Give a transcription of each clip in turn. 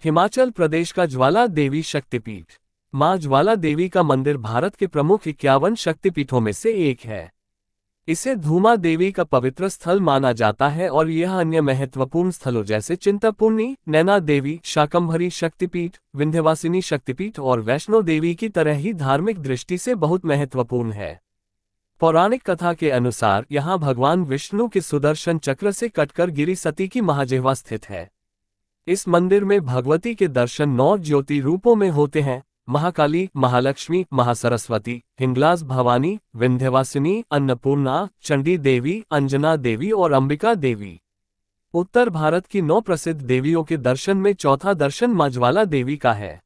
हिमाचल प्रदेश का ज्वाला देवी शक्तिपीठ। मां ज्वाला देवी का मंदिर भारत के प्रमुख 51 शक्तिपीठों में से एक है। इसे धूमा देवी का पवित्र स्थल माना जाता है और यह अन्य महत्वपूर्ण स्थलों जैसे चिंतपूर्णी, नैना देवी, शाकंभरी शक्तिपीठ, विंध्यवासिनी शक्तिपीठ और वैष्णो देवी की तरह ही धार्मिक दृष्टि से बहुत महत्वपूर्ण है। पौराणिक कथा के अनुसार यहाँ भगवान विष्णु के सुदर्शन चक्र से कटकर गिरी सती की महाजिह्वा स्थित है। इस मंदिर में भगवती के दर्शन 9 ज्योति रूपों में होते हैं: महाकाली, महालक्ष्मी, महासरस्वती, हिंगलाज भवानी, विंध्यवासिनी, अन्नपूर्णा, चंडी देवी, अंजना देवी और अंबिका देवी। उत्तर भारत की 9 प्रसिद्ध देवियों के दर्शन में चौथा दर्शन मां ज्वाला देवी का है।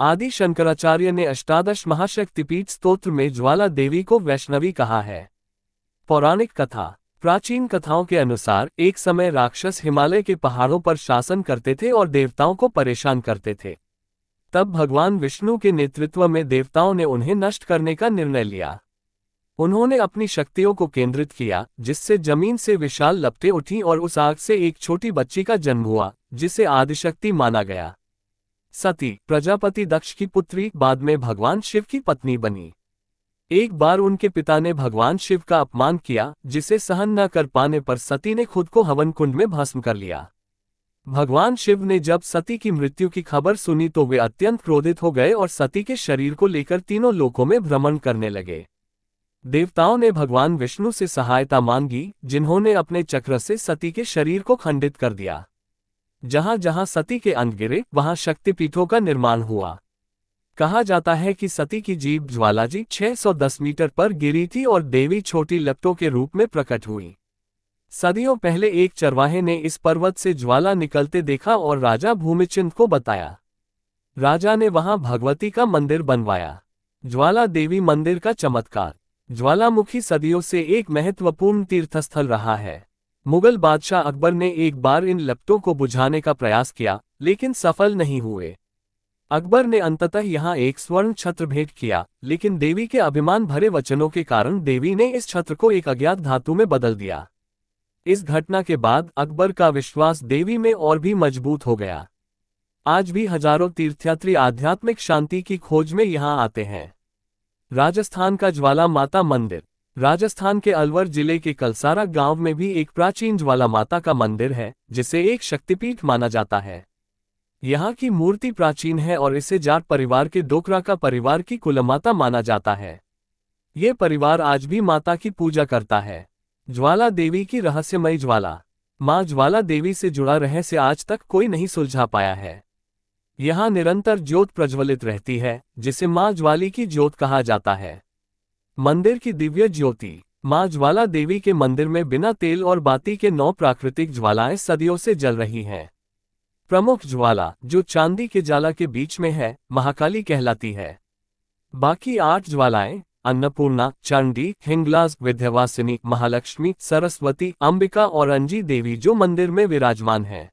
आदि शंकराचार्य ने अष्टादश महाशक्तिपीठ स्तोत्र में ज्वाला देवी को वैष्णवी कहा है। पौराणिक कथा। प्राचीन कथाओं के अनुसार एक समय राक्षस हिमालय के पहाड़ों पर शासन करते थे और देवताओं को परेशान करते थे। तब भगवान विष्णु के नेतृत्व में देवताओं ने उन्हें नष्ट करने का निर्णय लिया। उन्होंने अपनी शक्तियों को केंद्रित किया, जिससे जमीन से विशाल लपटें उठीं और उस आग से एक छोटी बच्ची का जन्म हुआ, जिसे आदिशक्ति माना गया। सती, प्रजापति दक्ष की पुत्री, बाद में भगवान शिव की पत्नी बनी। एक बार उनके पिता ने भगवान शिव का अपमान किया, जिसे सहन न कर पाने पर सती ने खुद को हवन कुंड में भस्म कर लिया। भगवान शिव ने जब सती की मृत्यु की खबर सुनी तो वे अत्यंत क्रोधित हो गए और सती के शरीर को लेकर तीनों लोकों में भ्रमण करने लगे। देवताओं ने भगवान विष्णु से सहायता मांगी, जिन्होंने अपने चक्र से सती के शरीर को खंडित कर दिया। जहां जहां सती के अंग गिरे, वहां शक्तिपीठों का निर्माण हुआ। कहा जाता है कि सती की जीभ ज्वालाजी 610 मीटर पर गिरी थी और देवी छोटी लपटों के रूप में प्रकट हुई। सदियों पहले एक चरवाहे ने इस पर्वत से ज्वाला निकलते देखा और राजा भूमिचंद को बताया। राजा ने वहां भगवती का मंदिर बनवाया। ज्वाला देवी मंदिर का चमत्कार। ज्वालामुखी सदियों से एक महत्वपूर्ण तीर्थस्थल रहा है। मुगल बादशाह अकबर ने एक बार इन लपटों को बुझाने का प्रयास किया, लेकिन सफल नहीं हुए। अकबर ने अंततः यहाँ एक स्वर्ण छत्र भेंट किया, लेकिन देवी के अभिमान भरे वचनों के कारण देवी ने इस छत्र को एक अज्ञात धातु में बदल दिया। इस घटना के बाद अकबर का विश्वास देवी में और भी मजबूत हो गया। आज भी हजारों तीर्थयात्री आध्यात्मिक शांति की खोज में यहाँ आते हैं। राजस्थान का ज्वाला माता मंदिर। राजस्थान के अलवर जिले के कलसारा गांव में भी एक प्राचीन ज्वाला माता का मंदिर है, जिसे एक शक्तिपीठ माना जाता है। यहाँ की मूर्ति प्राचीन है और इसे जाट परिवार के डोकरा का परिवार की कुलमाता माना जाता है। ये परिवार आज भी माता की पूजा करता है। ज्वाला देवी की रहस्यमयी ज्वाला। मां ज्वाला देवी से जुड़ा रहस्य आज तक कोई नहीं सुलझा पाया है। यहाँ निरंतर ज्योत प्रज्वलित रहती है, जिसे मां ज्वाली की ज्योत कहा जाता है। मंदिर की दिव्य ज्योति। मां ज्वाला देवी के मंदिर में बिना तेल और बाती के 9 प्राकृतिक ज्वालाएं सदियों से जल रही हैं। प्रमुख ज्वाला, जो चांदी के जाला के बीच में है, महाकाली कहलाती है। बाकी 8 ज्वालाएं अन्नपूर्णा, चंडी, हिंगलाज, विंध्यवासिनी, महालक्ष्मी, सरस्वती, अंबिका और अंजी देवी जो मंदिर में विराजमान है।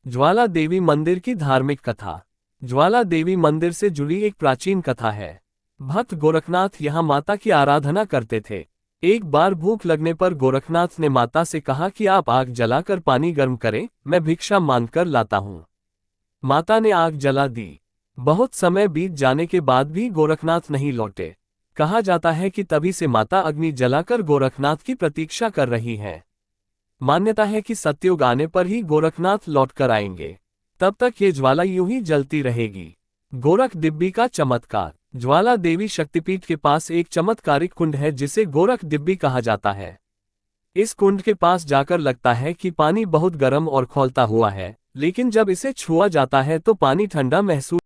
ज्वाला देवी मंदिर की धार्मिक कथा। ज्वाला देवी मंदिर से जुड़ी एक प्राचीन कथा है। भक्त गोरखनाथ यहाँ माता की आराधना करते थे। एक बार भूख लगने पर गोरखनाथ ने माता से कहा कि आप आग जलाकर पानी गर्म करें, मैं भिक्षा मांगकर लाता हूँ। माता ने आग जला दी। बहुत समय बीत जाने के बाद भी गोरखनाथ नहीं लौटे। कहा जाता है कि तभी से माता अग्नि जलाकर गोरखनाथ की प्रतीक्षा कर रही हैं। मान्यता है कि सतयुग आने पर ही गोरखनाथ लौट कर आएंगे। तब तक ये ज्वाला यूं ही जलती रहेगी। गोरख डिब्बी का चमत्कार। ज्वाला देवी शक्तिपीठ के पास एक चमत्कारिक कुंड है, जिसे गोरख डिब्बी कहा जाता है। इस कुंड के पास जाकर लगता है कि पानी बहुत गर्म और खौलता हुआ है, लेकिन जब इसे छुआ जाता है तो पानी ठंडा महसूस